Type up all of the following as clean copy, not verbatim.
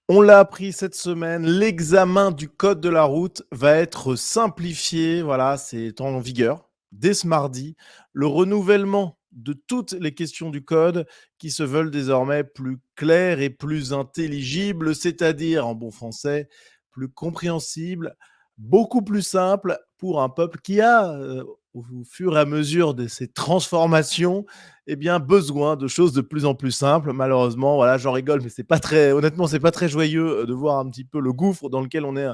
On l'a appris cette semaine, l'examen du code de la route va être simplifié. Voilà, c'est en vigueur dès ce mardi. Le renouvellement de toutes les questions du code qui se veulent désormais plus claires et plus intelligibles, c'est-à-dire en bon français, plus compréhensibles, beaucoup plus simples pour un peuple qui a, au fur et à mesure de ces transformations, eh bien, besoin de choses de plus en plus simples. Malheureusement, voilà, j'en rigole, mais c'est pas très, honnêtement, c'est pas très joyeux de voir un petit peu le gouffre dans lequel on est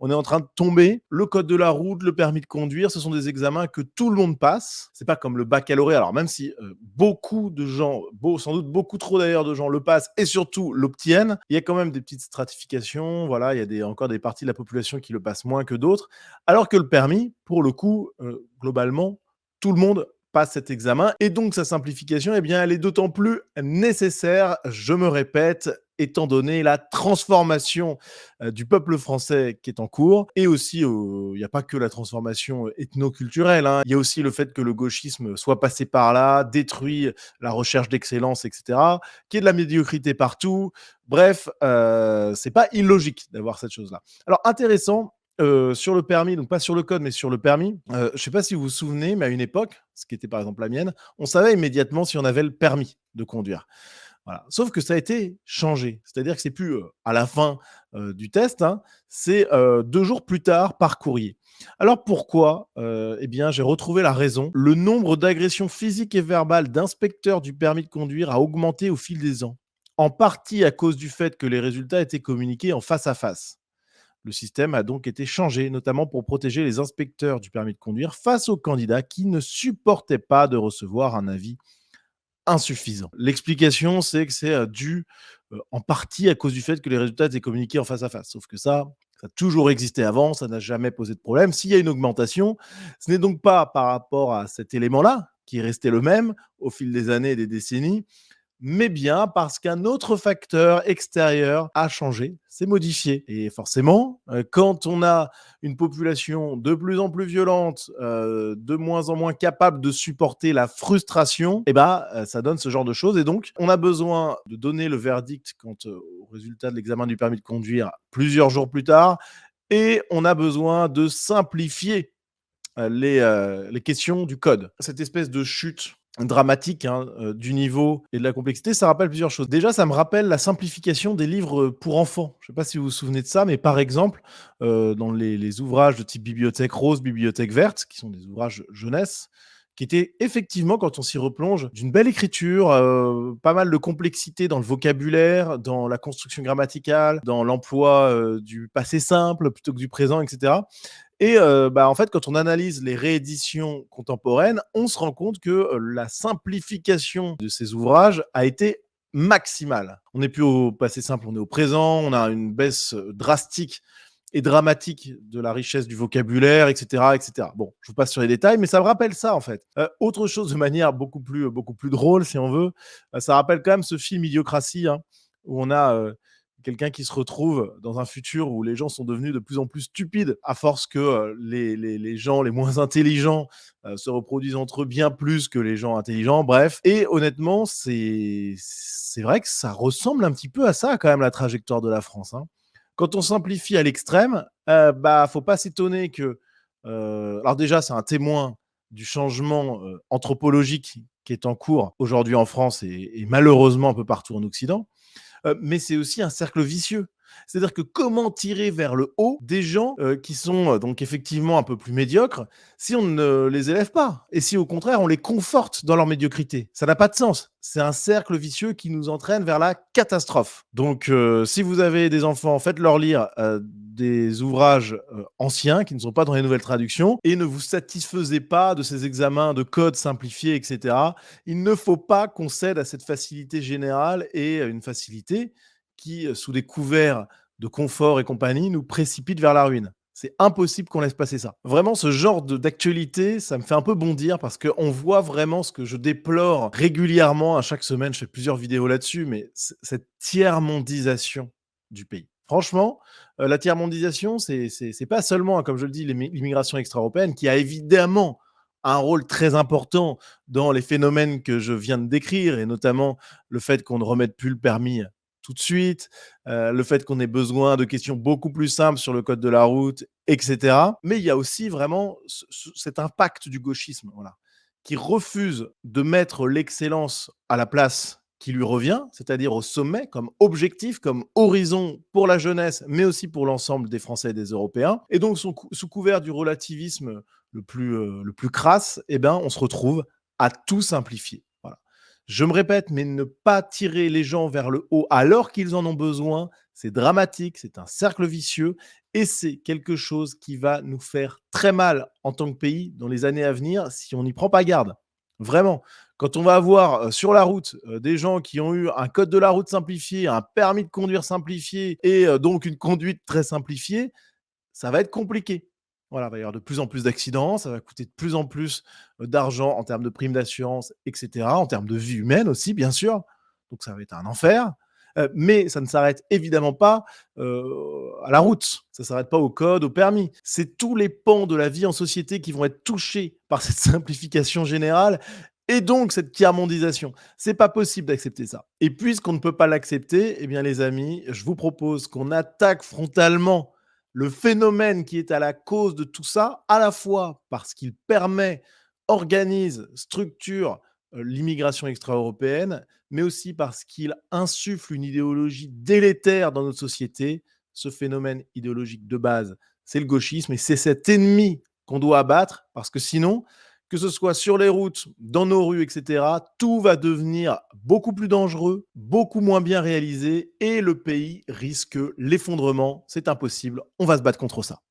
en train de tomber. Le code de la route, le permis de conduire, ce sont des examens que tout le monde passe. C'est pas comme le baccalauréat. Alors, même si beaucoup de gens, sans doute beaucoup trop d'ailleurs de gens le passent et surtout l'obtiennent, il y a quand même des petites stratifications. Voilà, il y a encore des parties de la population qui le passent moins que d'autres. Alors que le permis, pour le coup, globalement, tout le monde passe cet examen et donc sa simplification, eh bien, elle est d'autant plus nécessaire, je me répète, étant donné la transformation du peuple français qui est en cours et aussi, il n'y a pas que la transformation ethnoculturelle, hein. Il y a aussi le fait que le gauchisme soit passé par là, détruit la recherche d'excellence, et cetera, qu'il y ait de la médiocrité partout. Bref, c'est pas illogique d'avoir cette chose-là. Alors intéressant, sur le permis, donc pas sur le code, mais sur le permis, je sais pas si vous vous souvenez, mais à une époque, ce qui était par exemple la mienne, on savait immédiatement si on avait le permis de conduire. Voilà. Sauf que ça a été changé. C'est-à-dire que c'est plus à la fin du test, hein, c'est 2 jours plus tard par courrier. Alors pourquoi Eh bien, j'ai retrouvé la raison. Le nombre d'agressions physiques et verbales d'inspecteurs du permis de conduire a augmenté au fil des ans, en partie à cause du fait que les résultats étaient communiqués en face à face. Le système a donc été changé, notamment pour protéger les inspecteurs du permis de conduire face aux candidats qui ne supportaient pas de recevoir un avis insuffisant. L'explication, c'est que c'est dû en partie à cause du fait que les résultats étaient communiqués en face à face. Sauf que ça a toujours existé avant, ça n'a jamais posé de problème. S'il y a une augmentation, ce n'est donc pas par rapport à cet élément-là, qui est resté le même au fil des années et des décennies, mais bien parce qu'un autre facteur extérieur a changé, s'est modifié. Et forcément, quand on a une population de plus en plus violente, de moins en moins capable de supporter la frustration, eh ben, ça donne ce genre de choses. Et donc, on a besoin de donner le verdict quant au résultat de l'examen du permis de conduire plusieurs jours plus tard. Et on a besoin de simplifier les questions du code. Cette espèce de chute dramatique, hein, du niveau et de la complexité, ça rappelle plusieurs choses. Déjà, ça me rappelle la simplification des livres pour enfants. Je ne sais pas si vous vous souvenez de ça, mais par exemple, dans les ouvrages de type Bibliothèque rose, Bibliothèque verte, qui sont des ouvrages jeunesse, qui étaient effectivement, quand on s'y replonge, d'une belle écriture, pas mal de complexité dans le vocabulaire, dans la construction grammaticale, dans l'emploi du passé simple plutôt que du présent, etc. Et bah, en fait, quand on analyse les rééditions contemporaines, on se rend compte que, la simplification de ces ouvrages a été maximale. On n'est plus au passé simple, on est au présent, on a une baisse, drastique et dramatique de la richesse du vocabulaire, et cetera, et cetera. Bon, je vous passe sur les détails, mais ça me rappelle ça, en fait. Autre chose de manière beaucoup plus drôle, si on veut, ça rappelle quand même ce film Idiocratie, hein, où on a, quelqu'un qui se retrouve dans un futur où les gens sont devenus de plus en plus stupides à force que les gens les moins intelligents se reproduisent entre eux bien plus que les gens intelligents, bref. Et honnêtement, c'est vrai que ça ressemble un petit peu à ça quand même, la trajectoire de la France, hein. Quand on simplifie à l'extrême, bah, faut pas s'étonner que, alors déjà, c'est un témoin du changement anthropologique qui est en cours aujourd'hui en France et malheureusement un peu partout en Occident. Mais c'est aussi un cercle vicieux. C'est-à-dire que comment tirer vers le haut des gens, qui sont, donc effectivement un peu plus médiocres, si on ne les élève pas? Et si au contraire on les conforte dans leur médiocrité? Ça n'a pas de sens. C'est un cercle vicieux qui nous entraîne vers la catastrophe. Donc si vous avez des enfants, faites-leur lire, des ouvrages, anciens qui ne sont pas dans les nouvelles traductions et ne vous satisfaisez pas de ces examens de code simplifiés, et cetera. Il ne faut pas qu'on cède à cette facilité générale et une facilité qui, sous des couverts de confort et compagnie, nous précipite vers la ruine. C'est impossible qu'on laisse passer ça. Vraiment, ce genre d'actualité, ça me fait un peu bondir parce qu'on voit vraiment ce que je déplore régulièrement à chaque semaine. Je fais plusieurs vidéos là-dessus, mais cette tiers-mondisation du pays. Franchement, la tiers-mondisation, c'est pas seulement, hein, comme je le dis, l'immigration extra-européenne qui a évidemment un rôle très important dans les phénomènes que je viens de décrire et notamment le fait qu'on ne remette plus le permis tout de suite, le fait qu'on ait besoin de questions beaucoup plus simples sur le code de la route, et cetera. Mais il y a aussi vraiment cet impact du gauchisme, voilà, qui refuse de mettre l'excellence à la place qui lui revient, c'est-à-dire au sommet, comme objectif, comme horizon pour la jeunesse, mais aussi pour l'ensemble des Français et des Européens. Et donc, sous couvert du relativisme le plus crasse, eh ben, on se retrouve à tout simplifier. Voilà. Je me répète, mais ne pas tirer les gens vers le haut alors qu'ils en ont besoin, c'est dramatique, c'est un cercle vicieux et c'est quelque chose qui va nous faire très mal en tant que pays dans les années à venir si on n'y prend pas garde. Vraiment. Quand on va avoir sur la route des gens qui ont eu un code de la route simplifié, un permis de conduire simplifié et donc une conduite très simplifiée, ça va être compliqué. Voilà, il va y avoir de plus en plus d'accidents, ça va coûter de plus en plus d'argent en termes de primes d'assurance, et cetera, en termes de vie humaine aussi, bien sûr. Donc ça va être un enfer. Mais ça ne s'arrête évidemment pas à la route, ça ne s'arrête pas au code, au permis. C'est tous les pans de la vie en société qui vont être touchés par cette simplification générale et donc cette tiers-mondisation. C'est pas possible d'accepter ça. Et puisqu'on ne peut pas l'accepter, eh bien les amis, je vous propose qu'on attaque frontalement le phénomène qui est à la cause de tout ça, à la fois parce qu'il permet, organise, structure l'immigration extra-européenne, mais aussi parce qu'il insuffle une idéologie délétère dans notre société. Ce phénomène idéologique de base, c'est le gauchisme et c'est cet ennemi qu'on doit abattre parce que sinon, que ce soit sur les routes, dans nos rues, et cetera, tout va devenir beaucoup plus dangereux, beaucoup moins bien réalisé et le pays risque l'effondrement. C'est impossible. On va se battre contre ça.